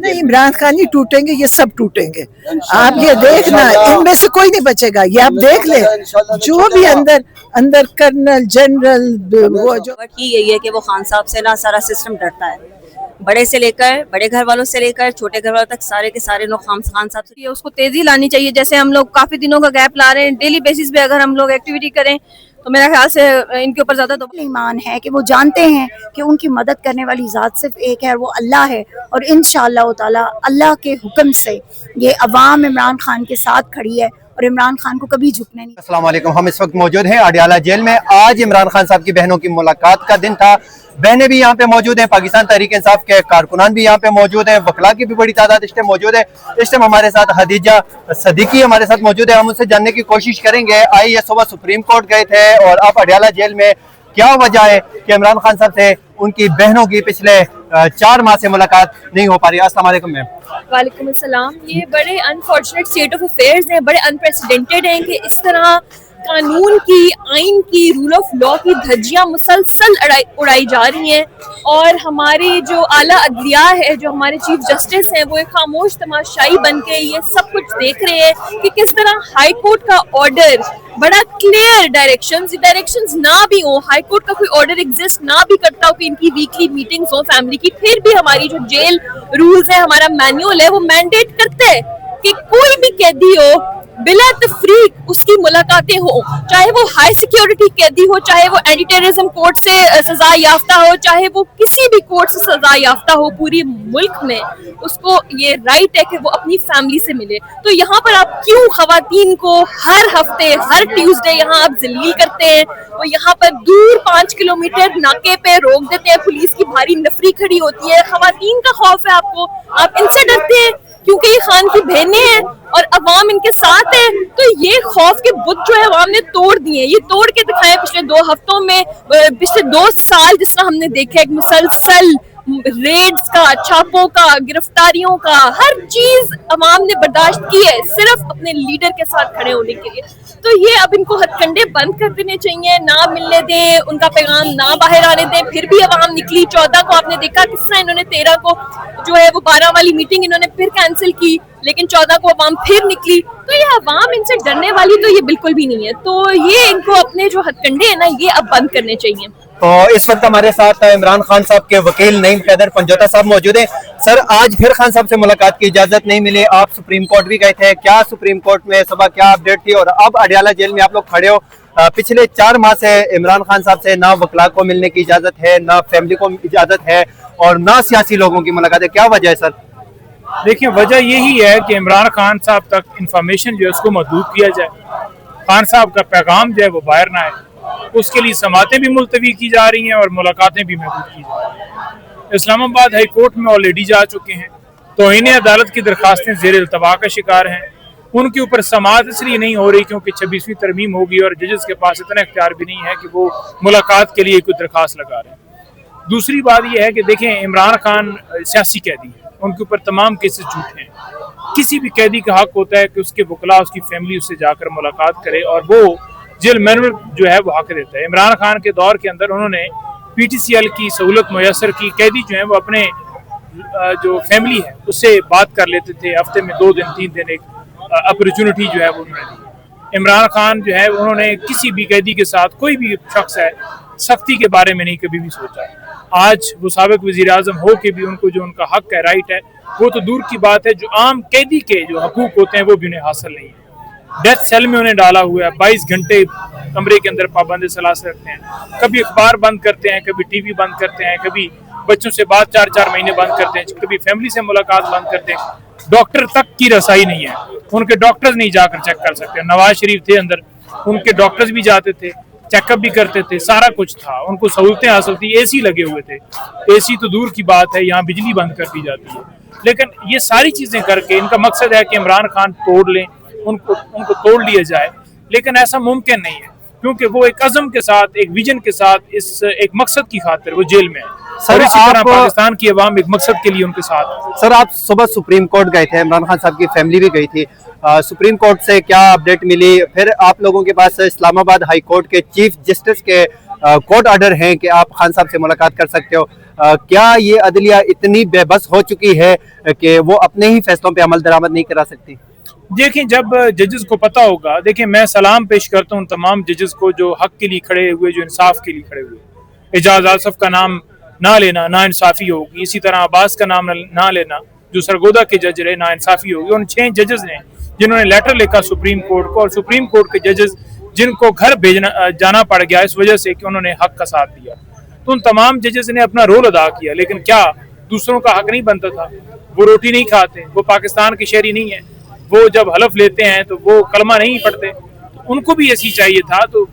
नहीं, इमरान खान नहीं टूटेंगे, ये सब टूटेंगे। आप ये देखना, इनमें से कोई नहीं बचेगा, ये आप देख ले। जो भी अंदर कर्नल जनरल वो जो यही है कि वो खान साहब से ना सारा सिस्टम डरता है, बड़े से लेकर बड़े घर वालों से लेकर छोटे घर वालों तक सारे के सारे लोग खान साहब से। उसको तेजी लानी चाहिए। जैसे हम लोग काफी दिनों का गैप ला रहे हैं, डेली बेसिस पे अगर हम लोग एक्टिविटी करें तो मेरा ख्याल से इनके ऊपर ज्यादा ईमान है कि वो जानते हैं कि उनकी मदद करने वाली ज़ात सिर्फ एक है, वो अल्लाह है। और इंशाअल्लाह ताला अल्लाह के हुक्म से ये अवाम इमरान खान के साथ खड़ी है और इमरान खान को कभी झुकने नहीं। अस्सलाम वालेकुम, हम इस वक्त मौजूद हैं अडियाला जेल में। आज इमरान खान साहब की बहनों की मुलाकात का दिन था। बहनें भी यहाँ पे मौजूद हैं, पाकिस्तान तहरीक इंसाफ के कारकुनान भी यहाँ पे मौजूद हैं, वकला की भी बड़ी तादाद इस टाइम मौजूद है। इस टाइम हमारे साथ हदीजा सदीकी हमारे साथ मौजूद है। हम उनसे जानने की कोशिश करेंगे, आई ये सुबह सुप्रीम कोर्ट गए थे और अब अडियाला जेल में, क्या वजह है कि इमरान खान साहब से उनकी बहनों की पिछले 4 माह से मुलाकात नहीं हो पा रही। अस्सलाम वालेकुम मैम। वालेकुम अस्सलाम। ये बड़े अनफॉर्चुनेट स्टेट ऑफ अफेयर्स हैं, बड़े अनप्रेसिडेंटेड हैं कि इस तरह कानून की, आइन की, रूल ऑफ लॉ की धज्जियां मुसलसल उड़ाई जा रही हैं और हमारी जो आला अदलिया है, जो हमारे चीफ जस्टिस हैं, वो एक खामोश तमाशाई बन के ये सब कुछ देख रहे हैं कि किस तरह हाई कोर्ट का ऑर्डर बड़ा क्लियर डायरेक्शंस ना भी हो, हाई कोर्ट का कोई ऑर्डर एग्जिस्ट ना भी करता हो कि इनकी वीकली मीटिंग्स हो फैमिली की, फिर भी हमारी जो जेल रूल्स है, हमारा मैनुअल है, वो मैंडेट करते हैं कि कोई भी कैदी हो बिला तफरीक उसकी मुलाकातें हो, चाहे वो हाई सिक्योरिटी कैदी हो, चाहे वो एंटी टेररिज्म कोर्ट से सजा याफ्ता हो, चाहे वो किसी भी कोर्ट से सजा याफ्ता हो, पूरी मुल्क में उसको ये राइट है कि वो अपनी फैमिली से मिले। तो यहाँ पर आप क्यों खवातीन को हर हफ्ते, हर ट्यूसडे यहाँ आप जलील करते हैं? वो यहाँ पर दूर 5 किलोमीटर नाके पे रोक देते हैं, पुलिस की भारी नफरी खड़ी होती है, खवातीन का खौफ है आपको, आप इनसे डरते हैं क्योंकि ये खान की बहनें हैं और अवाम इनके साथ है। तो ये खौफ के बुत जो है अवाम ने तोड़ दिए, ये तोड़ के दिखाए पिछले 2 हफ्तों में, पिछले 2 साल जिस तरह हमने देखा एक मुसलसल रेड्स का, छापों का, गिरफ्तारियों का, हर चीज अवाम ने बर्दाश्त की है सिर्फ अपने लीडर के साथ खड़े होने के लिए। तो ये अब इनको हथकंडे बंद कर देने चाहिए, ना मिलने दें, उनका पैगाम ना बाहर आने दें। फिर भी अवाम निकली, 14 को आपने देखा किस तरह इन्होंने 13 को जो है वो 12 वाली मीटिंग इन्होंने फिर कैंसिल की, लेकिन 14 को अवाम फिर निकली। तो ये अवाम इनसे डरने वाली तो ये बिल्कुल भी नहीं है। तो ये इनको अपने जो हथकंडे हैं ना, ये अब बंद करने चाहिए। तो इस वक्त हमारे साथ इमरान खान साहब के वकील नईम कैदर पंजोता साहब मौजूद हैं। सर, आज फिर खान साहब से मुलाकात की इजाजत नहीं मिली, आप सुप्रीम कोर्ट भी गए थे, क्या सुप्रीम कोर्ट में सुबह क्या अपडेट थी और अब अडियाला जेल में आप लोग खड़े हो? पिछले 4 माह से इमरान खान साहब से ना वकला को मिलने की इजाजत है, ना फैमिली को इजाजत है और ना सियासी लोगों की मुलाकात है, क्या वजह है सर? देखिए, वजह यही है कि इमरान खान साहब तक इंफॉर्मेशन जो है उसको महदूद किया जाए, खान साहब का पैगाम जो है वो बाहर ना आए, उसके लिए समातें भी मुलतवी की जा रही हैं और मुलाकातें भी महदूद की जा रही हैं। इस्लामाबाद हाई कोर्ट में ऑलरेडी जा चुके हैं, तौहीन अदालत की दरखास्तें ज़ेर इल्तवा का शिकार हैं, उनके ऊपर समात इसलिए नहीं हो रही क्योंकि 26वीं तरमीम होगी और जजेस के पास इतना इख्तियार भी नहीं है कि वो मुलाकात के लिए कोई दरखास्त लगा रहे हैं। दूसरी बात यह है कि देखें, इमरान खान सियासी कैदी है, उनके ऊपर तमाम केसेस झूठे हैं। किसी भी कैदी का हक होता है कि उसके वकला, उसकी फैमिली उससे जाकर मुलाकात करे और वो जेल मैनुअल जो है वो हक देता है। इमरान खान के दौर के अंदर उन्होंने PTCL की सहूलत मुयसर की, कैदी जो है वो अपने जो फैमिली है उससे बात कर लेते थे, हफ्ते में 2 दिन 3 दिन एक अपॉर्चुनिटी जो है वो उन्होंने दी। इमरान खान जो है उन्होंने किसी भी कैदी के साथ, कोई भी शख्स है, सख्ती के बारे में नहीं कभी भी सोचा। आज वो साबिक वज़ीर आज़म हो के भी उनको जो उनका हक है, राइट है, वो तो दूर की बात है, जो आम कैदी के जो हकूक होते हैं वो भी उन्हें हासिल नहीं है। डेथ सेल में उन्हें डाला हुआ है, 22 घंटे कमरे के अंदर पाबंद सलाह रखते हैं, कभी अखबार बंद करते हैं, कभी TV बंद करते हैं, कभी बच्चों से बात 4-4 महीने बंद करते हैं, कभी फैमिली से मुलाकात बंद करते हैं। डॉक्टर तक की रसाई नहीं है, उनके डॉक्टर्स नहीं जाकर चेक कर सकते। नवाज शरीफ थे अंदर, उनके डॉक्टर्स भी जाते थे, चेकअप भी करते थे, सारा कुछ था, उनको सहूलतें हासिल थी, AC लगे हुए थे। AC तो दूर की बात है, यहाँ बिजली बंद कर दी जाती है। लेकिन ये सारी चीजें करके इनका मकसद है कि इमरान खान तोड़ लें, उनको तोड़ लिया जाए, लेकिन ऐसा मुमकिन नहीं है क्योंकि वो एक अज़म के साथ, एक विजन के साथ, इस एक मकसद की खातिर वो जेल में है। सर, इसी तरह पाकिस्तान की अवाम एक मकसद के लिए उनके साथ है। सर, आप सुबह सुप्रीम कोर्ट गए थे, इमरान खान साहब की फैमिली भी गई थी, सुप्रीम कोर्ट से क्या अपडेट मिली? फिर आप लोगों के पास इस्लामाबाद हाई कोर्ट के चीफ जस्टिस के कोर्ट ऑर्डर हैं कि आप खान साहब से मुलाकात कर सकते हो, क्या ये अदलिया इतनी बेबस हो चुकी है कि वो अपने ही फैसलों पे अमल दरामद नहीं करा सकती? देखिए, जब जजेस को पता होगा, देखिए मैं सलाम पेश करता हूँ तमाम जजेस को जो हक के लिए खड़े हुए, जो इंसाफ के लिए खड़े हुए। एजाज आसफ का नाम ना लेना ना इंसाफी होगी, इसी तरह अब्बास का नाम ना लेना जो सरगोदा के जज रहे, ना इंसाफी होगी। उन 6 जजेस ने जिन्होंने लेटर लिखा सुप्रीम कोर्ट को, और सुप्रीम कोर्ट के जजेस जिनको घर जाना पड़ गया इस वजह से कि उन्होंने हक का साथ दिया, तो उन तमाम जजेस ने अपना रोल अदा किया। लेकिन क्या दूसरों का हक नहीं बनता था? वो रोटी नहीं खाते, वो पाकिस्तान के शहरी नहीं है, वो जब हलफ लेते हैं तो वो कलमा नहीं पढ़ते, तो उनको भी ऐसी चाहिए था। तो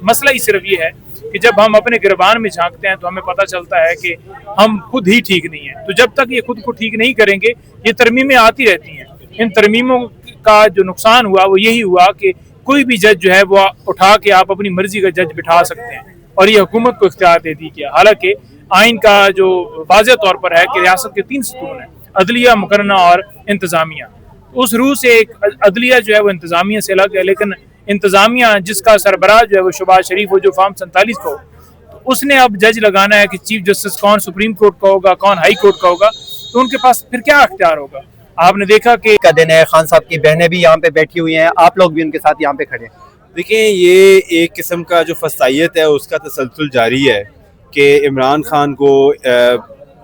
मसला ही सिर्फ ये है कि जब हम अपने गिरबान में झांकते हैं तो हमें पता चलता है कि हम खुद ही ठीक नहीं है। तो जब तक ये खुद को ठीक नहीं करेंगे, ये तरमीमें आती रहती हैं। इन तरमीमों का जो नुकसान हुआ वो यही हुआ कि कोई भी जज जो है वो उठा के आप अपनी मर्जी का जज बिठा सकते हैं, और ये हुकूमत को इख्तियार दे दी गया। हालांकि आइन का जो वाज़ेह तौर पर है कि रियासत के 3 सतून हैं, अदलिया, मुकर्रना और इंतज़ामिया। उस रूह से एक अदलिया जो है वो इंतज़ामिया से अलग है, लेकिन इंतज़ामिया जिसका सरबराह जो है वो शहबाज शरीफ हो, जो फॉर्म 47 को, तो उसने अब जज लगाना है कि चीफ जस्टिस कौन सुप्रीम कोर्ट का होगा, कौन हाई कोर्ट का होगा, तो उनके पास फिर क्या अख्तियार होगा? आपने देखा कि का दिन है, खान साहब की बहनें भी यहाँ पे बैठी हुई हैं, आप लोग भी उनके साथ यहाँ पे खड़े हैं। देखिए, ये एक किस्म का जो फसाइयत है उसका तसलसल जारी है कि इमरान खान को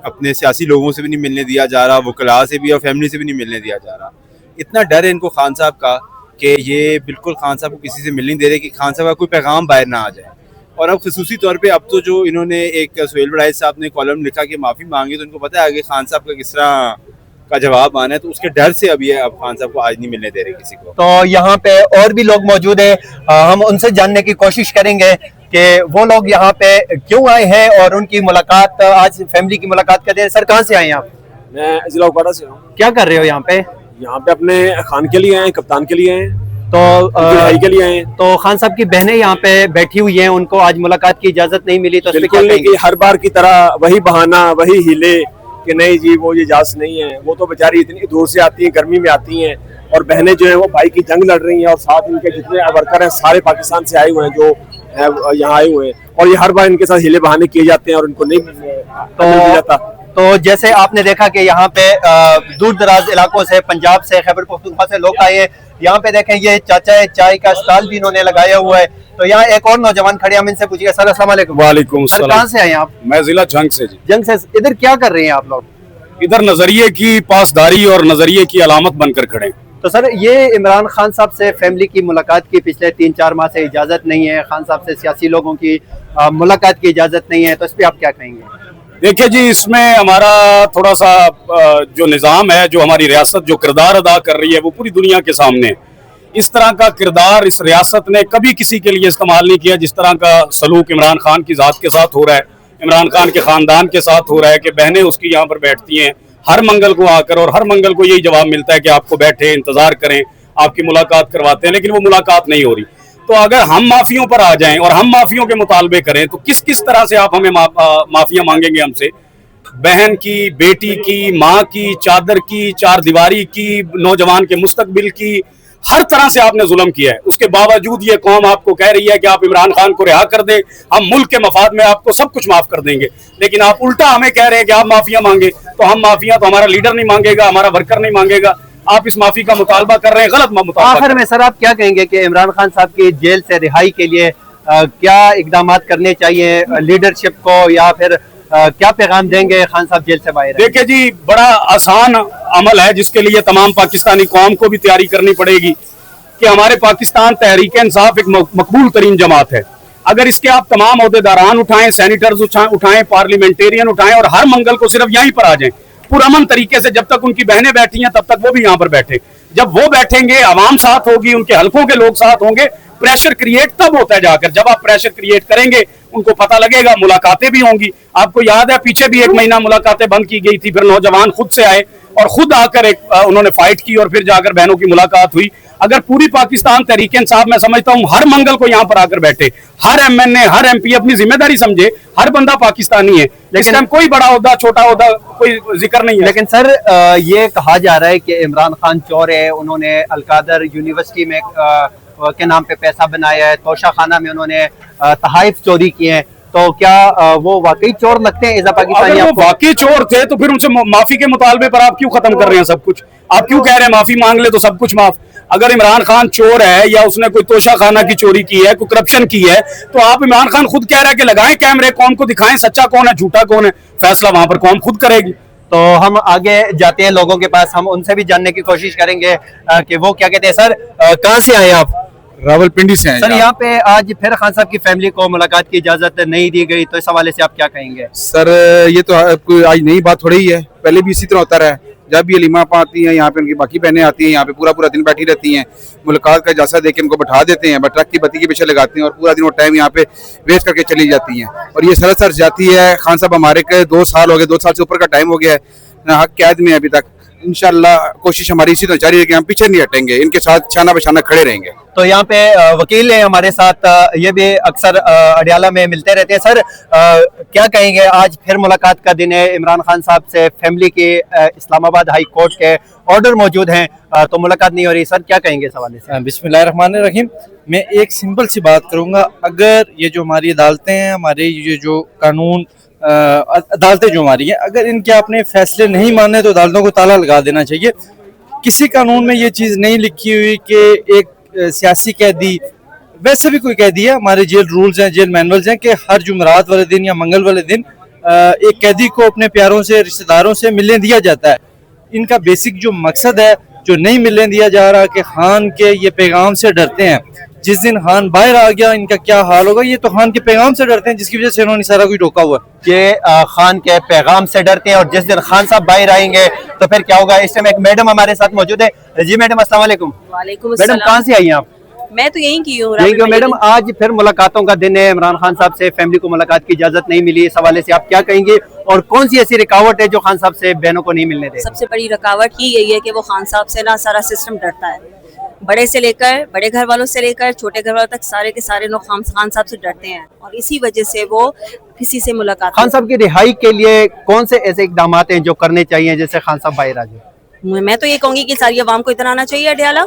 अपने सियासी लोगों से भी नहीं मिलने दिया जा रहा, वकला से भी और फैमिली से भी नहीं मिलने दिया जा रहा। इतना डर है इनको खान साहब का कि ये बिल्कुल खान साहब को किसी से मिलने नहीं दे रहे कि खान साहब का कोई पैगाम बाहर ना आ जाए। और अब खसूसी तौर पे अब तो जो इन्होंने एक सुहेल बड़ाई साहब ने कॉलम लिखा कि माफ़ी मांगी, तो उनको पता है आगे खान साहब का किस तरह का जवाब आना है, तो उसके डर से अब ये अब खान साहब को आज नहीं मिलने दे रहे किसी को। तो यहाँ पे और भी लोग मौजूद हैं, हम उनसे जानने की कोशिश करेंगे कि वो लोग यहाँ पे क्यों आए हैं और उनकी मुलाकात, आज फैमिली की मुलाकात करते हैं। सर, कहाँ से आए हैं आप? मैं जिला उपाड़ा से हूँ। क्या कर रहे हो यहाँ पे? यहाँ पे अपने खान के लिए आए, कप्तान के लिए आए, तो भाई के लिए आए। तो खान साहब की बहनें यहाँ पे बैठी हुई हैं, उनको आज मुलाकात की इजाजत नहीं मिली, तो बिल्कुल नहीं कि हर बार की तरह वही बहाना, वही हीले कि नहीं जी वो ये इजाजत नहीं है। वो तो बेचारी इतनी दूर से आती हैं, गर्मी में आती हैं, और बहनें जो है वो भाई की जंग लड़ रही हैं, और साथ इनके जितने वर्कर हैं सारे पाकिस्तान से आए हुए हैं जो यहाँ आए हुए हैं, और ये हर बार इनके साथ हीले बहाने किए जाते हैं और इनको नहीं मिल जाता। तो जैसे आपने देखा कि यहाँ पे दूर दराज इलाकों से, पंजाब से, खैबर पख्तूनख्वा से लोग आए हैं। यहाँ पे देखें, ये चाचा है, चाय का स्टॉल भी इन्होंने लगाया हुआ है। तो यहाँ एक और नौजवान खड़े, हम इनसे पूछिएगा। सर, अस्सलाम वालेकुम। वालेकुम सर, कहाँ से आए हैं आप? मैं जिला जंग से जी। जंग से। इधर क्या कर रहे हैं आप लोग? इधर नजरिए की पासदारी और नजरिए की अलामत बनकर खड़े। तो सर, ये इमरान खान साहब से फैमिली की मुलाकात की पिछले 3-4 माह से इजाजत नहीं है, खान साहब से सियासी लोगों की मुलाकात की इजाजत नहीं है, तो इस पर आप क्या कहेंगे? देखिए जी, इसमें हमारा थोड़ा सा जो निज़ाम है, जो हमारी रियासत जो किरदार अदा कर रही है वो पूरी दुनिया के सामने। इस तरह का किरदार इस रियासत ने कभी किसी के लिए इस्तेमाल नहीं किया जिस तरह का सलूक इमरान खान की ज़ात के साथ हो रहा है, इमरान खान के ख़ानदान के साथ हो रहा है कि बहनें उसकी यहाँ पर बैठती हैं हर मंगल को आकर, और हर मंगल को यही जवाब मिलता है कि आपको बैठे, इंतज़ार करें, आपकी मुलाकात करवाते हैं, लेकिन वो मुलाकात नहीं हो रही। तो अगर हम माफियों पर आ जाएं और हम माफियों के मुतालबे करें तो किस किस तरह से आप हमें माफिया मांगेंगे हमसे? बहन की, बेटी की, माँ की, चादर की, चार दीवारी की, नौजवान के मुस्तकबिल की, हर तरह से आपने जुल्म किया है। उसके बावजूद ये कौम आपको कह रही है कि आप इमरान खान को रिहा कर दें, हम मुल्क के मफाद में आपको सब कुछ माफ कर देंगे, लेकिन आप उल्टा हमें कह रहे हैं कि आप माफिया मांगे। तो हम माफिया तो हमारा लीडर नहीं मांगेगा, हमारा वर्कर नहीं मांगेगा, आप इस माफी का मुतालबा कर रहे हैं, गलत मुतालबा। आखिर में सर, आप क्या कहेंगे कि इमरान खान साहब की जेल से रिहाई के लिए क्या इकदाम करने चाहिए लीडरशिप को, या फिर क्या पैगाम देंगे खान साहब जेल से बाहर? देखिए जी, बड़ा आसान अमल है जिसके लिए तमाम पाकिस्तानी कौम को भी तैयारी करनी पड़ेगी कि हमारे पाकिस्तान तहरीक इंसाफ एक मकबूल तरीन जमात है। अगर इसके आप तमाम अहदेदारान उठाएं, सैनिटर्स उठाएं, पार्लियामेंटेरियन उठाएं और हर मंगल को सिर्फ यहीं पर आ जाएं पुरअमन तरीके से, जब तक उनकी बहनें बैठी हैं तब तक वो भी यहाँ पर बैठे। जब वो बैठेंगे, आवाम साथ होगी, उनके हल्कों के लोग साथ होंगे, प्रेशर क्रिएट तब होता है जाकर जब आप प्रेशर क्रिएट करेंगे, उनको पता लगेगा, मुलाकातें भी होंगी। आपको याद है पीछे भी 1 महीना मुलाकातें बंद की गई थी, फिर नौजवान खुद से आए और खुद आकर उन्होंने फाइट की और फिर जाकर बहनों की मुलाकात हुई। अगर पूरी पाकिस्तान तहरीक इंसाफ, मैं समझता हूँ हर मंगल को यहाँ पर आकर बैठे, हर MNA, हर MP अपनी जिम्मेदारी समझे, हर बंदा पाकिस्तानी है, लेकिन कोई बड़ा ओहदा, छोटा ओहदा, कोई जिक्र नहीं है। लेकिन सर, ये कहा जा रहा है कि इमरान खान चोर है, उन्होंने अलकादर यूनिवर्सिटी में के नाम पे पैसा बनाया है, तोशा खाना में उन्होंने तहाइफ चोरी किए हैं, तो क्या वो वाकई चोर लगते हैं एज़ा पाकिस्तानी? अगर वो आपको वाकई चोर थे तो फिर उनसे माफी के मुतालबे पर आप क्यों खत्म कर रहे हैं सब कुछ? आप क्यों कह रहे हैं माफी मांग ले तो सब कुछ माफ? अगर इमरान खान चोर है या उसने कोई तोशा खाना की चोरी की है, कोई करप्शन की है, तो आप इमरान खान खुद कह रहा है कि लगाएं कैमरे, कौम को दिखाएं सच्चा कौन है झूठा कौन है, फैसला वहां पर कौम खुद करेगी। तो हम आगे जाते हैं लोगों के पास, हम उनसे भी जानने की कोशिश करेंगे कि वो क्या कहते हैं। सर कहाँ से आए आप? रावलपिंडी से हैं सर यहाँ पे आज फिर खान साहब की फैमिली को मुलाकात की इजाजत नहीं दी गई, तो इस हवाले से आप क्या कहेंगे? सर ये तो कोई आज नई बात थोड़ी ही है, पहले भी इसी तरह होता रहा है। जब भी अलीमा आपा आती हैं यहाँ पे, उनकी बाकी बहनें आती हैं यहाँ पे, पूरा पूरा दिन बैठी रहती हैं, मुलाकात का इजाज़त दे के उनको बैठा देते हैं, ट्रक की बत्ती के पीछे लगाते हैं और पूरा दिन वो टाइम यहाँ पे वेस्ट करके चली जाती हैं। और ये सरासर जाती है। खान साहब हमारे के 2 साल हो गए, 2 साल से ऊपर का टाइम हो गया है, हक कैद में अभी तक। इंशाल्लाह कोशिश हमारी इसी तरह जारी है कि हम पीछे नहीं हटेंगे, इनके साथ छाना बछाना खड़े रहेंगे। तो यहाँ पे वकील है हमारे साथ, ये भी अक्सर अडियाला में मिलते रहते हैं। सर क्या कहेंगे, आज फिर मुलाकात का दिन है इमरान खान साहब से, फैमिली के इस्लामाबाद हाई कोर्ट के ऑर्डर मौजूद हैं, तो मुलाकात नहीं हो रही, सर क्या कहेंगे इस हवाले से? बिस्मिल्लाहिर्रहमानिर्रहीम। मैं एक सिंपल सी बात करूँगा, अगर ये जो हमारी अदालतें हैं, हमारे ये जो कानून अदालतें जो हमारी हैं, अगर इनके आपने फैसले नहीं माने तो अदालतों को ताला लगा देना चाहिए। किसी कानून में ये चीज़ नहीं लिखी हुई कि एक सियासी कैदी, वैसे भी कोई कैदी है, हमारे जेल रूल्स हैं, जेल मैनुअल्स हैं कि हर जुमेरात वाले दिन या मंगल वाले दिन एक कैदी को अपने प्यारों से, रिश्तेदारों से मिलने दिया जाता है। इनका बेसिक जो मकसद है, जो नहीं मिलने दिया जा रहा कि खान के ये पैगाम से डरते हैं, जिस दिन खान बाहर आ गया इनका क्या हाल होगा, ये तो खान के पैगाम से डरते हैं, जिसकी वजह से इन्होंने सारा कुछ रोका हुआ है। ये खान के पैगाम से डरते हैं और जिस दिन खान साहब बाहर आएंगे तो फिर क्या होगा? इस टाइम एक मैडम हमारे साथ मौजूद है। जी मैडम अस्सलाम वालेकुम। वालेकुम मैडम अस्सलाम। कहाँ से आई हैं आप? मैं तो यहीं की हूँ। यहीं की हो। मैडम आज फिर मुलाकातों का दिन है, इमरान खान साहब से फैमिली को मुलाकात की इजाजत नहीं मिली, इस हवाले से आप क्या कहेंगे और कौन सी ऐसी रुकावट है जो खान साहब से बहनों को नहीं मिलने दे? सबसे बड़ी रुकावट ही यही है कि वो खान साहब से ना सारा सिस्टम डरता है, बड़े से लेकर, बड़े घर वालों से लेकर छोटे घर वालों तक सारे के सारे लोग खान साहब से डरते हैं और इसी वजह से वो किसी से मुलाकात। खान साहब की रिहाई के लिए कौन से ऐसे इकदाम हैं जो करने चाहिए जिससे खान साहब बाहर आ जाए? मैं तो ये कहूंगी कि सारी आवाम को इतना आना चाहिए अडियाला,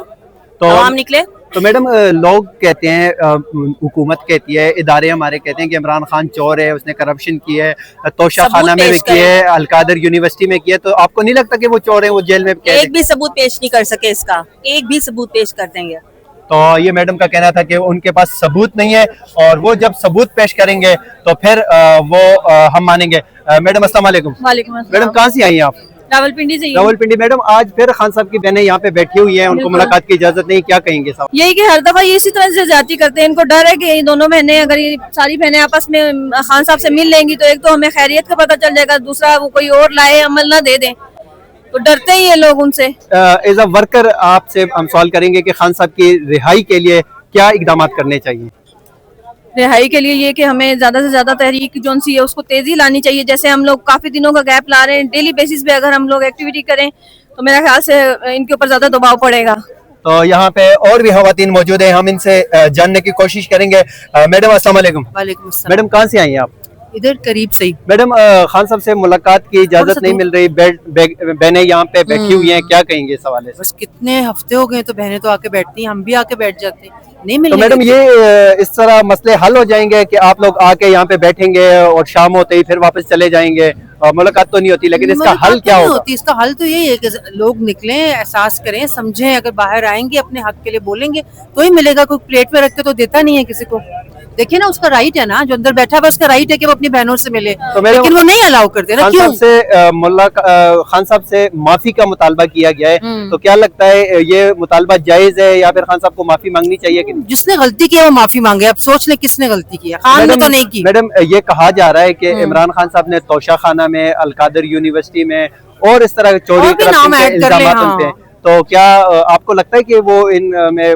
तो आवाम निकले। तो मैडम लोग कहते हैं, हुकूमत कहती है, इदारे हमारे कहते हैं कि इमरान खान चोर है, उसने करप्शन की है, तोशा खाना में भी की है, अलकादर यूनिवर्सिटी में की है, तो आपको नहीं लगता कि वो चोर है, वो जेल में? एक भी सबूत पेश नहीं कर सके इसका, एक भी सबूत पेश कर देंगे। तो ये मैडम का कहना था कि उनके पास सबूत नहीं है और वो जब सबूत पेश करेंगे तो फिर वो हम मानेंगे। मैडम अस्सलाम वालेकुम। वालेकुम अस्सलाम। मैडम कहाँ से आई हैं आप? रावलपिंडी से। रावलपिंडी। मैडम आज फिर खान साहब की बहनें यहाँ पे बैठी हुई हैं, उनको मुलाकात की इजाजत नहीं, क्या कहेंगे साहब? यही कि हर दफा ये इसी तरह से ज्यादती करते हैं, इनको डर है कि ये दोनों बहनें, अगर ये सारी बहनें आपस में खान साहब से मिल लेंगी तो एक तो हमें खैरियत का पता चल जाएगा, दूसरा वो कोई और लाए अमल ना दे दें, तो डरते ही ये लोग उनसे। एज अ वर्कर आपसे हम सवाल करेंगे कि खान साहब की रिहाई के लिए क्या इकदाम करने चाहिए? रिहाई के लिए ये कि हमें ज्यादा से ज्यादा तहरीक जो सी है उसको तेजी लानी चाहिए। जैसे हम लोग काफी दिनों का गैप ला रहे हैं, डेली बेसिस पे अगर हम लोग एक्टिविटी करें तो मेरा ख्याल से इनके ऊपर ज्यादा दबाव पड़ेगा। तो यहाँ पे और भी खवातीन मौजूद हैं, हम इनसे जानने की कोशिश करेंगे। मैडम अस्सलाम वालेकुम। वालेकुम अस्सलाम। मैडम कहाँ से आई हैं आप? इधर करीब से ही। मैडम खान साहब से मुलाकात की इजाजत नहीं मिल रही, बहनें यहाँ पे बैठी हुई हैं, क्या कहेंगे इस हवाले से? बस कितने हफ्ते हो गए तो बहनें तो आके बैठती हैं, हम भी आके बैठ जाते हैं, नहीं तो मिलने मैडम देते। ये इस तरह मसले हल हो जाएंगे कि आप लोग आके यहाँ पे बैठेंगे और शाम होते ही फिर वापस चले जाएंगे और मुलाकात तो नहीं होती, लेकिन इसका हल क्या होगा? इसका हल तो यही है कि लोग निकलें, एहसास करें, समझें, अगर बाहर आएंगे अपने हक के लिए बोलेंगे तो ही मिलेगा। कोई प्लेट में रख के तो देता नहीं है किसी को। देखिए ना, उसका राइट है ना, जो अंदर बैठा हुआ उसका राइट है कि वो अपनी बहनों से मिले, तो लेकिन वो नहीं अलाउ करते ना। क्यों? खान साहब से माफी का मुतालबा किया गया है, तो क्या लगता है ये मुतालबा जायज है या फिर खान साहब को माफी मांगनी चाहिए कि? जिसने गलती की है वो माफी मांगे। अब सोच ले किसने गलती की है, खान ने तो नहीं की। मैडम ये कहा जा रहा है कि इमरान खान साहब ने तोशा खाना में, अलकादर यूनिवर्सिटी में और इस तरह चोरी करप्शन के इल्जामात उन पे हैं, तो क्या आपको लगता है कि वो इन में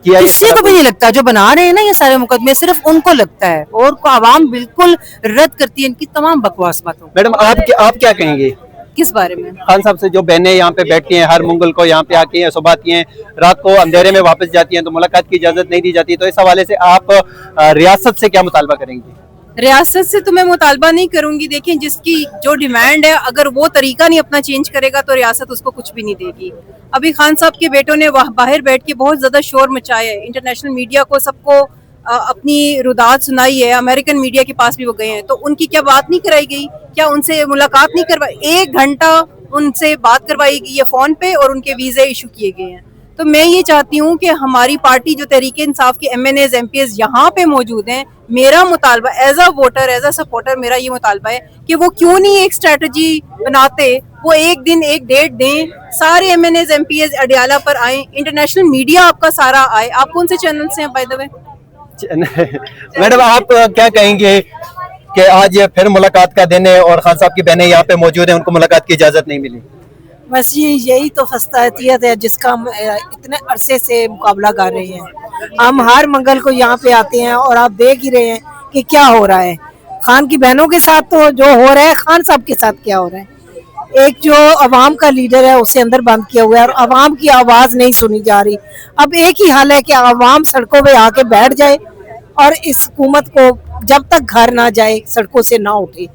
किसी को भी नहीं लगता? जो बना रहे हैं ना ये सारे मुकदमे, सिर्फ उनको लगता है और को आवाम बिल्कुल रद्द करती है इनकी तमाम बकवास बातों। मैडम आप क्या कहेंगे किस बारे में? खान साहब से जो बहनें यहाँ पे बैठती हैं, हर मंगल को यहाँ पे आती हैं, सुबह आती हैं, रात को अंधेरे में वापस जाती हैं, तो मुलाकात की इजाजत नहीं दी जाती, तो इस हवाले से आप रियासत से क्या मुतालबा करेंगे? ریاست سے تو میں مطالبہ نہیں کروں گی. دیکھیں جس کی جو ڈیمانڈ ہے اگر وہ طریقہ نہیں اپنا چینج کرے گا تو ریاست اس کو کچھ بھی نہیں دے گی. ابھی خان صاحب کے بیٹوں نے باہر بیٹھ کے بہت زیادہ شور مچایا ہے, انٹرنیشنل میڈیا کو سب کو اپنی رداد سنائی ہے, امریکن میڈیا کے پاس بھی وہ گئے ہیں, تو ان کی کیا بات نہیں کرائی گئی؟ کیا ان سے ملاقات نہیں کروائی؟ 1 گھنٹہ ان سے بات کروائی گئی ہے فون پہ اور ان کے ویزے ایشو کیے گئے ہیں. تو میں یہ چاہتی ہوں کہ ہماری پارٹی جو تحریک انصاف کے M N as M P as یہاں پہ موجود ہیں, میرا مطالبہ as a voter as a supporter میرا یہ مطالبہ ہے کہ وہ کیوں نہیں ایک اسٹریٹجی بناتے, وہ ایک دن ایک ڈیٹ دیں, سارے M N as M P As Adiala پر آئیں, انٹرنیشنل میڈیا آپ کا سارا آئے. آپ کون سے چینل سے ہیں بائی دا وے؟ میڈم آپ کیا کہیں گے کہ آج پھر ملاقات کا دن ہے اور خان صاحب کی بہنیں یہاں پہ موجود ہیں, ان کو ملاقات کی اجازت نہیں ملی؟ بس یہی تو فسطائیت ہے جس کا ہم اتنے عرصے سے مقابلہ کر رہے ہیں. ہم ہر منگل کو یہاں پہ آتے ہیں اور آپ دیکھ ہی رہے ہیں کہ کیا ہو رہا ہے. خان کی بہنوں کے ساتھ تو جو ہو رہا ہے, خان صاحب کے ساتھ کیا ہو رہا ہے. ایک جو عوام کا لیڈر ہے اسے اندر بند کیا ہوا ہے اور عوام کی آواز نہیں سنی جا رہی. اب ایک ہی حال ہے کہ عوام سڑکوں پہ آ کے بیٹھ جائے اور اس حکومت کو جب تک گھر نہ جائے سڑکوں سے نہ اٹھے.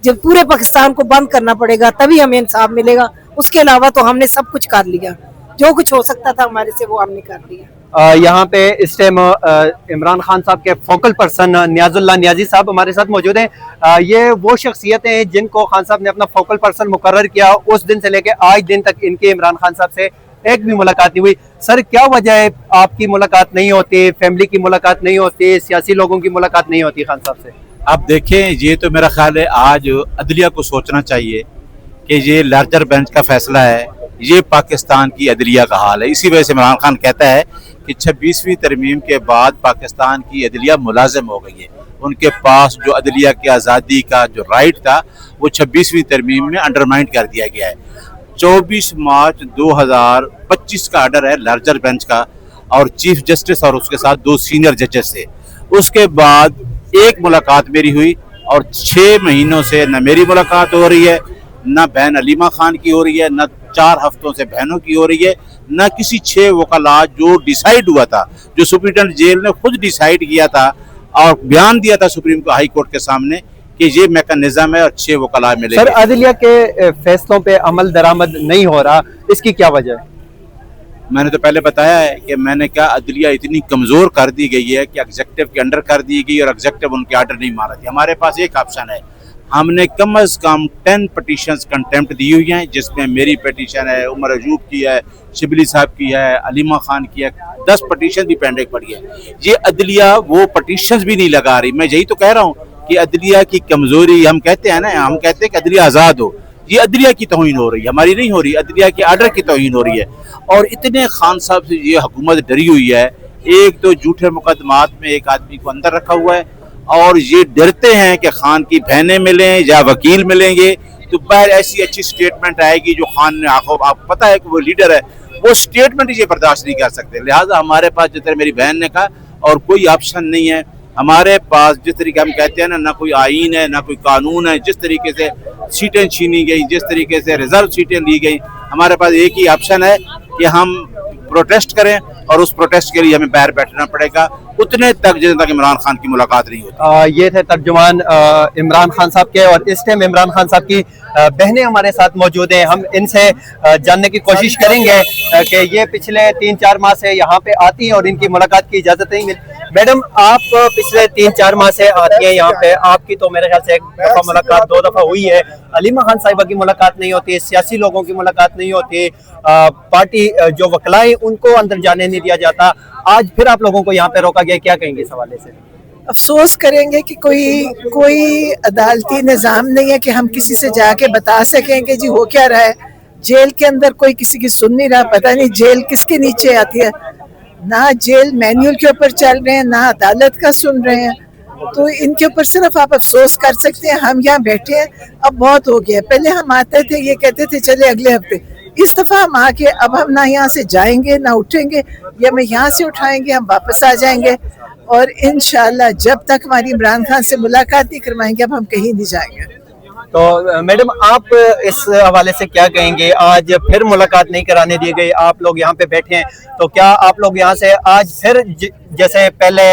جب پورے پاکستان کو بند کرنا پڑے گا تبھی ہمیں انصاف ملے گا. اس کے علاوہ تو ہم نے سب کچھ کر لیا, جو کچھ ہو سکتا تھا ہمارے سے وہ ہم نے کر لیا. یہاں پہ اس ٹائم عمران خان صاحب کے فوکل پرسن نیاز اللہ نیازی صاحب ہمارے ساتھ موجود ہیں. یہ وہ شخصیتیں ہیں جن کو خان صاحب نے اپنا فوکل پرسن مقرر کیا. اس دن سے لے کے آج دن تک ان کے عمران خان صاحب سے ایک بھی ملاقات نہیں ہوئی. سر کیا وجہ ہے آپ کی ملاقات نہیں ہوتی, فیملی کی ملاقات نہیں ہوتی, سیاسی لوگوں کی ملاقات نہیں ہوتی خان صاحب سے؟ آپ دیکھیں یہ تو میرا خیال ہے آج عدلیہ کو سوچنا چاہیے کہ یہ لارجر بینچ کا فیصلہ ہے, یہ پاکستان کی عدلیہ کا حال ہے. اسی وجہ سے عمران خان کہتا ہے کہ 26ویں ترمیم کے بعد پاکستان کی عدلیہ ملازم ہو گئی ہے. ان کے پاس جو عدلیہ کی آزادی کا جو رائٹ تھا وہ 26ویں ترمیم میں انڈرمائن کر دیا گیا ہے. 24 مارچ 2025 کا آرڈر ہے لارجر بینچ کا اور چیف جسٹس اور اس کے ساتھ 2 سینئر ججز سے. اس کے بعد ایک ملاقات میری ہوئی اور 6 مہینوں سے نہ میری ملاقات ہو رہی ہے, نہ بہن علیمہ خان کی ہو رہی ہے, نہ 4 ہفتوں سے بہنوں کی ہو رہی ہے, نہ کسی 6 وکلاء جو ڈیسائیڈ ہوا تھا, جو سپرنٹینڈنٹ جیل نے خود ڈیسائیڈ کیا تھا اور بیان دیا تھا سپریم ہائی کورٹ کے سامنے کہ یہ میکانزم ہے اور 6 وکلاء ملے گے. سر عدلیہ کے فیصلوں پہ عمل درآمد نہیں ہو رہا, اس کی کیا وجہ ہے؟ میں نے تو پہلے بتایا ہے کہ میں نے کہا عدلیہ اتنی کمزور کر دی گئی ہے کہ ایگزیکٹو کے انڈر کر دی گئی اور ایگزیکٹو ان کے آرڈر نہیں مان رہی. ہمارے پاس ایک آپشن ہے, ہم نے کم از کم 10 پٹیشنز کنٹیمپٹ دی ہوئی ہیں, جس میں میری پٹیشن ہے, عمر ایوب کی ہے, شبلی صاحب کی ہے, علیمہ خان کی ہے, 10 پٹیشن بھی پینڈنگ پڑی ہے. یہ عدلیہ وہ پٹیشنز بھی نہیں لگا رہی. میں یہی تو کہہ رہا ہوں کہ عدلیہ کی کمزوری, ہم کہتے ہیں نا, ہم کہتے ہیں کہ عدلیہ آزاد ہو, یہ عدلیہ کی توہین ہو رہی ہے, ہماری نہیں ہو رہی, عدلیہ کے آرڈر کی توہین ہو رہی ہے. اور اتنے خان صاحب سے یہ حکومت ڈری ہوئی ہے. ایک تو جھوٹے مقدمات میں ایک آدمی کو اندر رکھا ہوا ہے اور یہ ڈرتے ہیں کہ خان کی بہنیں ملیں یا وکیل ملیں گے تو باہر ایسی اچھی سٹیٹمنٹ آئے گی جو خان نے آپ پتہ ہے کہ وہ لیڈر ہے, وہ سٹیٹمنٹ یہ برداشت نہیں کر سکتے. لہٰذا ہمارے پاس جس طرح میری بہن نے کہا اور کوئی آپشن نہیں ہے ہمارے پاس. جس طریقے ہم کہتے ہیں نا, نہ کوئی آئین ہے نہ کوئی قانون ہے, جس طریقے سے سیٹیں چھینی گئی, جس طریقے سے ریزرو سیٹیں لی گئی, ہمارے پاس ایک ہی آپشن ہے کہ ہم پروٹیسٹ کریں اور اس پروٹیسٹ کے لیے ہمیں باہر بیٹھنا پڑے گا اتنے تک جن تک عمران خان کی ملاقات نہیں ہوتی. یہ تھے ترجمان عمران خان صاحب کے, اور اس ٹائم عمران خان صاحب کی بہنیں ہمارے ساتھ موجود ہیں. ہم ان سے جاننے کی کوشش کریں گے کہ یہ پچھلے 3-4 ماہ سے یہاں پہ آتی ہیں اور ان کی ملاقات کی اجازت نہیں ملی. میڈم آپ پچھلے 3-4 ماہ سے آتی ہیں یہاں پہ, آپ کی تو میرے خیال سے 1 دفعہ ملاقات 2 دفعہ ہوئی ہے. علیمہ خان صاحبہ کی ملاقات نہیں ہوتی, سیاسی لوگوں کی ملاقات نہیں ہوتی, پارٹی جو وکلاء ہیں ان کو اندر جانے نہیں دیا جاتا. آج پھر آپ لوگوں کو یہاں پہ روکا گیا, کیا کہیں گے اس حوالے سے؟ افسوس کریں گے کہ کوئی عدالتی نظام نہیں ہے کہ ہم کسی سے جا کے بتا سکیں کہ جی ہو کیا رہا ہے. جیل کے اندر کوئی کسی کی سن نہیں رہا, پتہ نہیں جیل کس کے نیچے آتی ہے, نہ جیل مینیول کے اوپر چل رہے ہیں نہ عدالت کا سن رہے ہیں. تو ان کے اوپر صرف آپ افسوس کر سکتے ہیں. ہم یہاں بیٹھے ہیں, اب بہت ہو گیا. پہلے ہم آتے تھے یہ کہتے تھے چلے اگلے ہفتے, اس دفعہ ہم آ کے اب ہم نہ یہاں سے جائیں گے نہ اٹھیں گے, یا ہمیں یہاں سے اٹھائیں گے ہم واپس آ جائیں گے, اور انشاءاللہ جب تک ہماری عمران خان سے ملاقات نہیں کروائیں گے اب ہم کہیں نہیں جائیں گے. تو میڈم آپ اس حوالے سے کیا کہیں گے؟ آج پھر ملاقات نہیں کرانے دی گئی، آپ لوگ یہاں پہ بیٹھے ہیں، تو کیا آپ لوگ یہاں سے آج پھر جیسے پہلے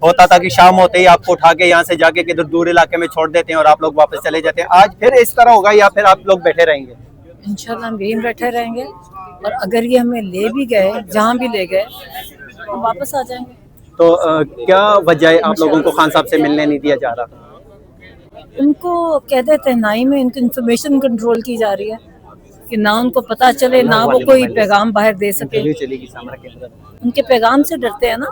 ہوتا تھا کہ شام ہوتے ہی آپ کو اٹھا کے یہاں سے جا کے کدھر دور علاقے میں چھوڑ دیتے ہیں اور آپ لوگ واپس چلے جاتے ہیں، آج پھر اس طرح ہوگا یا پھر آپ لوگ بیٹھے رہیں گے؟ انشاءاللہ ہم یہیں بیٹھے رہیں گے، اور اگر یہ ہمیں لے بھی گئے جہاں بھی لے گئے ہم واپس آ جائیں گے۔ تو کیا وجہ ہے آپ لوگوں کو خان صاحب سے ملنے نہیں دیا جا رہا؟ ان کو کہہ دیتے ہیں نا ہی میں ان کی انفارمیشن کنٹرول کی جا رہی ہے کہ نہ ان کو پتہ چلے، نہ وہ کوئی پیغام باہر دے سکے، ان کے پیغام سے ڈرتے ہیں نا،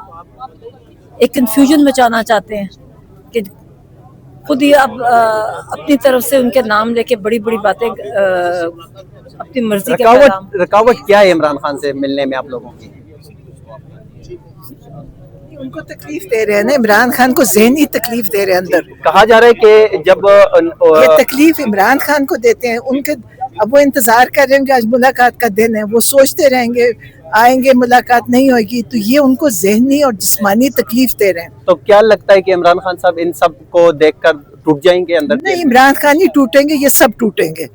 ایک کنفیوژن مچانا چاہتے ہیں کہ خود ہی اب اپنی طرف سے ان کے نام لے کے بڑی بڑی باتیں اپنی مرضی کے پیغام۔ رکاوٹ کیا ہے عمران خان سے ملنے میں آپ لوگوں کی؟ ان کو تکلیف دے رہے ہیں نا، عمران خان کو ذہنی تکلیف دے رہے ہیں اندر۔ کہا جا رہا ہے کہ جب یہ تکلیف عمران خان کو دیتے ہیں، ان کے اب وہ انتظار کر رہے ہیں کہ آج ملاقات کا دن ہے، وہ سوچتے رہیں گے آئیں گے ملاقات نہیں ہوئے گی، تو یہ ان کو ذہنی اور جسمانی تکلیف دے رہے ہیں۔ تو کیا لگتا ہے کہ عمران خان صاحب ان سب کو دیکھ کر ٹوٹ جائیں گے اندر؟ نہیں، عمران خان نہیں ٹوٹیں گے، یہ سب ٹوٹیں گے،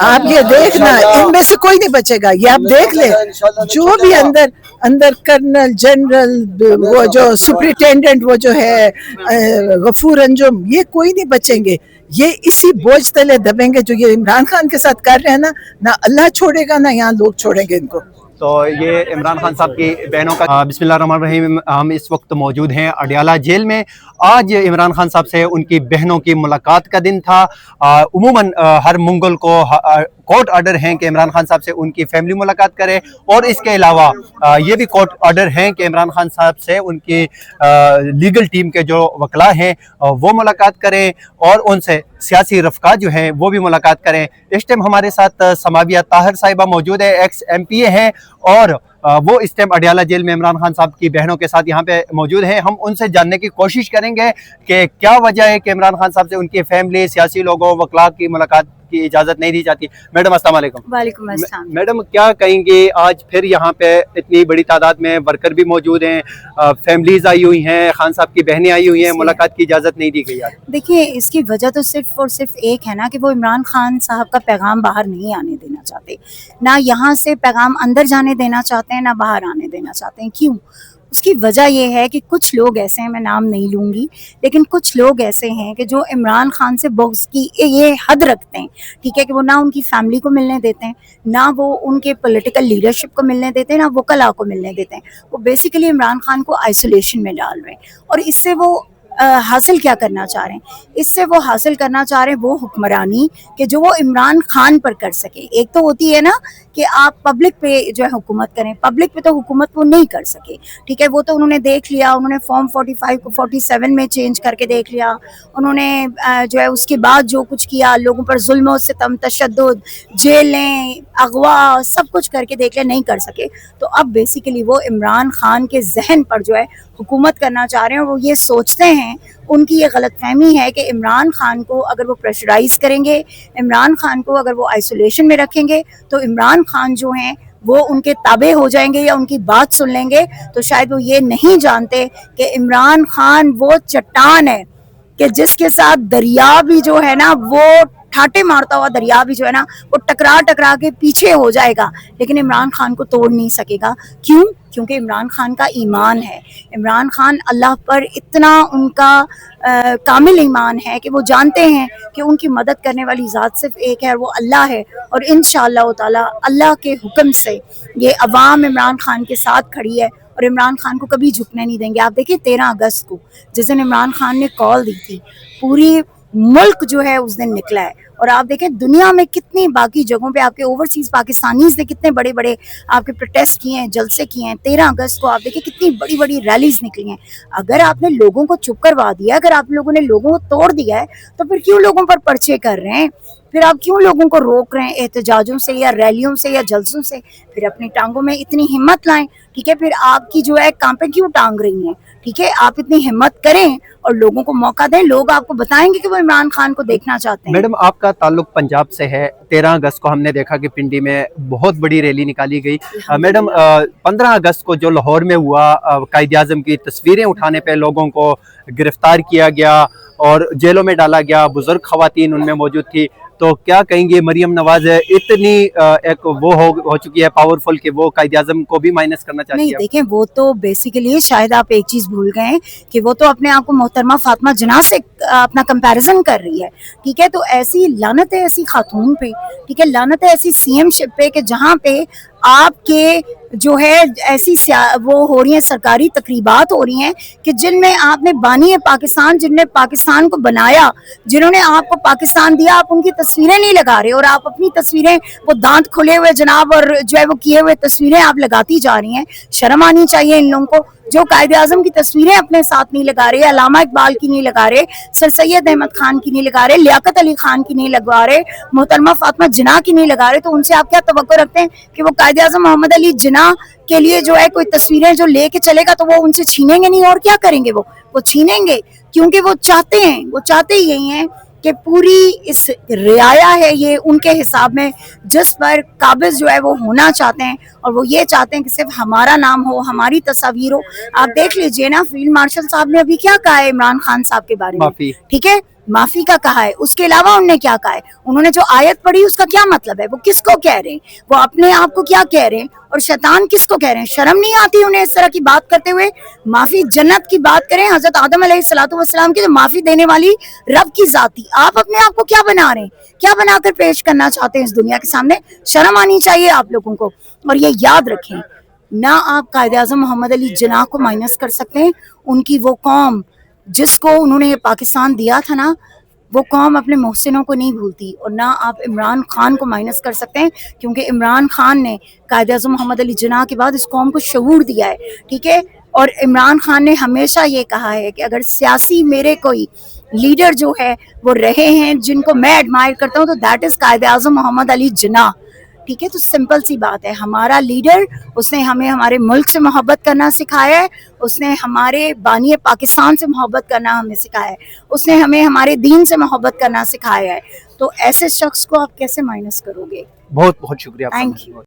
آپ یہ دیکھنا، ان میں سے کوئی نہیں بچے گا، یہ آپ دیکھ لیں، جو بھی اندر کرنل جنرل وہ جو سپرنٹینڈنٹ وہ جو ہے غفور انجم، یہ کوئی نہیں بچیں گے، یہ اسی بوجھ تلے دبیں گے جو یہ عمران خان کے ساتھ کر رہے ہیں نا، نہ اللہ چھوڑے گا نہ یہاں لوگ چھوڑیں گے ان کو۔ تو یہ عمران خان صاحب کی بہنوں کا بسم اللہ الرحمن الرحیم، ہم اس وقت موجود ہیں اڈیالہ جیل میں۔ آج عمران خان صاحب سے ان کی بہنوں کی ملاقات کا دن تھا۔ عموماً ہر منگل کو کورٹ آرڈر ہیں کہ عمران خان صاحب سے ان کی فیملی ملاقات کرے، اور اس کے علاوہ یہ بھی کورٹ آرڈر ہیں کہ عمران خان صاحب سے ان کی لیگل ٹیم کے جو وکلاء ہیں وہ ملاقات کریں، اور ان سے سیاسی رفقا جو ہیں وہ بھی ملاقات کریں۔ اس ٹائم ہمارے ساتھ سماویہ طاہر صاحبہ موجود ہے، ایکس ایم پی اے ہیں، اور وہ اس ٹائم اڈیالہ جیل میں عمران خان صاحب کی بہنوں کے ساتھ یہاں پہ موجود ہیں۔ ہم ان سے جاننے کی کوشش کریں گے کہ کیا وجہ ہے کہ عمران خان صاحب سے ان کی فیملی، سیاسی لوگوں، وکلاء کی ملاقات کی اجازت نہیں دی جاتی۔ میڈم السلام علیکم۔ وعلیکم السلام۔ میڈم کیا کہیں گے، آج پھر یہاں پہ اتنی بڑی تعداد میں ورکر بھی موجود ہیں، فیملیز آئی ہوئی ہیں، خان صاحب کی بہنیں آئی ہوئی ہیں، ملاقات کی اجازت نہیں دی گئی آج؟ دیکھیے، اس کی وجہ تو صرف اور صرف ایک ہے نا کہ وہ عمران خان صاحب کا پیغام باہر نہیں آنے دینا چاہتے، نہ یہاں سے پیغام اندر جانے دینا چاہتے ہیں، نہ باہر آنے دینا چاہتے ہیں۔ کیوں؟ اس کی وجہ یہ ہے کہ کچھ لوگ ایسے ہیں، میں نام نہیں لوں گی، لیکن کچھ لوگ ایسے ہیں کہ جو عمران خان سے بغض کی یہ حد رکھتے ہیں، ٹھیک ہے، کہ وہ نہ ان کی فیملی کو ملنے دیتے ہیں، نہ وہ ان کے پولیٹیکل لیڈرشپ کو ملنے دیتے ہیں، نہ وکلاء کو ملنے دیتے ہیں۔ وہ بیسیکلی عمران خان کو آئسولیشن میں ڈال رہے ہیں، اور اس سے وہ حاصل کیا کرنا چاہ رہے ہیں؟ اس سے وہ حاصل کرنا چاہ رہے ہیں وہ حکمرانی کہ جو وہ عمران خان پر کر سکے۔ ایک تو ہوتی ہے نا کہ آپ پبلک پہ جو ہے حکومت کریں، پبلک پہ تو حکومت وہ نہیں کر سکے، ٹھیک ہے، وہ تو انہوں نے دیکھ لیا، انہوں نے فارم 45 کو 47 میں چینج کر کے دیکھ لیا، انہوں نے جو ہے اس کے بعد جو کچھ کیا، لوگوں پر ظلم و ستم، تشدد، جیلیں، اغوا، سب کچھ کر کے دیکھ لیا، نہیں کر سکے۔ تو اب بیسیکلی وہ عمران خان کے ذہن پر جو ہے حکومت کرنا چاہ رہے ہیں، اور وہ یہ سوچتے ہیں، ان کی یہ غلط فہمی ہے کہ عمران خان کو اگر وہ پریشرائز کریں گے، عمران خان کو اگر وہ آئسولیشن میں رکھیں گے، تو عمران خان جو ہیں وہ ان کے تابع ہو جائیں گے یا ان کی بات سن لیں گے۔ تو شاید وہ یہ نہیں جانتے کہ عمران خان وہ چٹان ہے کہ جس کے ساتھ دریا بھی جو ہے نا وہ ٹھاٹے مارتا ہوا دریا بھی جو ہے نا وہ ٹکرا کے پیچھے ہو جائے گا، لیکن عمران خان کو توڑ نہیں سکے گا۔ کیوں؟ کیونکہ عمران خان کا ایمان ہے، عمران خان اللہ پر اتنا ان کا کامل ایمان ہے کہ وہ جانتے ہیں کہ ان کی مدد کرنے والی ذات صرف ایک ہے، وہ اللہ ہے، اور انشاءاللہ تعالی اللہ کے حکم سے یہ عوام عمران خان کے ساتھ کھڑی ہے، اور عمران خان کو کبھی جھکنے نہیں دیں گے۔ آپ دیکھیں 13 اگست کو جس دن عمران خان نے کال دی تھی، پوری ملک جو ہے اس دن نکلا ہے، اور آپ دیکھیں دنیا میں کتنی باقی جگہوں پہ آپ کے اوورسیز پاکستانیز نے کتنے بڑے بڑے آپ کے پروٹیسٹ کیے ہیں، جلسے کیے ہیں۔ 13 اگست کو آپ دیکھیں کتنی بڑی بڑی ریلیز نکلی ہیں۔ اگر آپ نے لوگوں کو چپ کروا دیا، اگر آپ لوگوں نے لوگوں کو توڑ دیا ہے، تو پھر کیوں لوگوں پر پرچے کر رہے ہیں؟ پھر آپ کیوں لوگوں کو روک رہے ہیں احتجاجوں سے یا ریلیوں سے یا جلسوں سے؟ پھر اپنی ٹانگوں میں اتنی ہمت لائیں، ٹھیک ہے، پھر آپ کی جو ہے کانپیں کیوں ٹانگ رہی ہیں؟ ٹھیک ہے، آپ اتنی ہمت کریں اور لوگوں کو موقع دیں، لوگ آپ کو بتائیں گے کہ وہ عمران خان کو دیکھنا چاہتے ہیں۔ میڈم آپ کا تعلق پنجاب سے ہے، 13 اگست کو ہم نے دیکھا کہ پنڈی میں بہت بڑی ریلی نکالی گئی۔ میڈم 15 اگست کو جو لاہور میں ہوا، قائد اعظم کی تصویریں اٹھانے پہ لوگوں کو گرفتار کیا گیا اور جیلوں میں ڈالا گیا، بزرگ خواتین ان میں موجود تھی، तो क्या कहेंगे मरियम नवाज इतनी एक वो हो चुकी है पावरफुल कि वो कायद आज़म को भी माइनस करना चाहती नहीं है? देखें, वो तो बेसिकली शायद आप एक चीज भूल गए हैं कि वो तो अपने आप को मोहतरमा फातिमा जिन्ना से अपना कंपैरिजन कर रही है, ठीक है। तो ऐसी लानत है ऐसी खातून पे, ठीक है, लानत है ऐसी सीएम शिप पे कि जहाँ पे आपके जो है ऐसी वो हो रही हैं, सरकारी तकरीबात हो रही हैं कि जिनमें आपने बानी पाकिस्तान, जिनने पाकिस्तान को बनाया, जिन्होंने आपको पाकिस्तान दिया, आप उनकी तस्वीरें नहीं लगा रहे और आप अपनी तस्वीरें वो दांत खुले हुए जनाब और जो है वो किए हुए तस्वीरें आप लगाती जा रही हैं। शर्म आनी चाहिए इन लोगों को जो कायद आज़म की तस्वीरें अपने साथ नहीं लगा रहे, अलामा इकबाल की नहीं लगा रहे, सर सैयद अहमद खान की नहीं लगा रहे, लियाकत अली खान की नहीं लगवा रहे, मोहतरमा फातिमा जिन्ना की नहीं लगा रहे, तो उनसे आप क्या तवक्को रखते हैं कि वो कायद आज़म मोहम्मद अली जिन्ना के लिए जो है कोई तस्वीरें जो लेके चलेगा तो वो उनसे छीनेंगे नहीं, और क्या करेंगे वो छीनेंगे, क्योंकि वो चाहते हैं, वो चाहते यही हैं कि पूरी इस रियाया है ये उनके हिसाब में जिस पर काबिज जो है वो होना चाहते हैं, और वो ये चाहते हैं कि सिर्फ हमारा नाम हो, हमारी तस्वीर हो। आप देख लीजिए ना, फील्ड मार्शल साहब ने अभी क्या कहा है इमरान खान साहब के बारे में, ठीक है, माफी का कहा है, उसके अलावा उन्होंने क्या कहा है, उन्होंने जो आयत पढ़ी उसका क्या मतलब है, वो किसको कह रहे हैं, वो अपने आप को क्या कह रहे हैं और शैतान किसको कह रहे हैं? शर्म नहीं आती उन्हें इस तरह की बात करते हुए? माफी जन्नत की बात करें, हजरत आदम अलैहिस्सलातु वस्सलाम की, तो माफी देने वाली रब की जाती, आप अपने आप को क्या बना रहे हैं, क्या बनाकर पेश करना चाहते हैं इस दुनिया के सामने? शर्म आनी चाहिए आप लोगों को। और ये याद रखें ना, आप कायद आज़म मोहम्मद अली जिन्ना को माइनस कर सकते हैं, उनकी वो कौम जिसको उन्होंने ये पाकिस्तान दिया था ना, वो कौम अपने मोहसिनों को नहीं भूलती, और ना आप इमरान खान को माइनस कर सकते हैं, क्योंकि इमरान खान ने कायद आज़म मोहम्मद अली जिन्ना के बाद इस कौम को शऊर दिया है, ठीक है। और इमरान खान ने हमेशा ये कहा है कि अगर सियासी मेरे कोई लीडर जो है वो रहे हैं जिनको मैं एडमायर करता हूँ, तो दैट इज़ कायद आज़म मोहम्मद अली जिन्ना, ठीक है। तो सिंपल सी बात है, हमारा लीडर, उसने हमें हमारे मुल्क से मोहब्बत करना सिखाया है, उसने हमारे बानी पाकिस्तान से मोहब्बत करना हमें सिखाया है, उसने हमें हमारे दीन से मोहब्बत करना सिखाया है। तो ऐसे शख्स को आप कैसे माइनस करोगे? बहुत बहुत शुक्रिया। Thank you.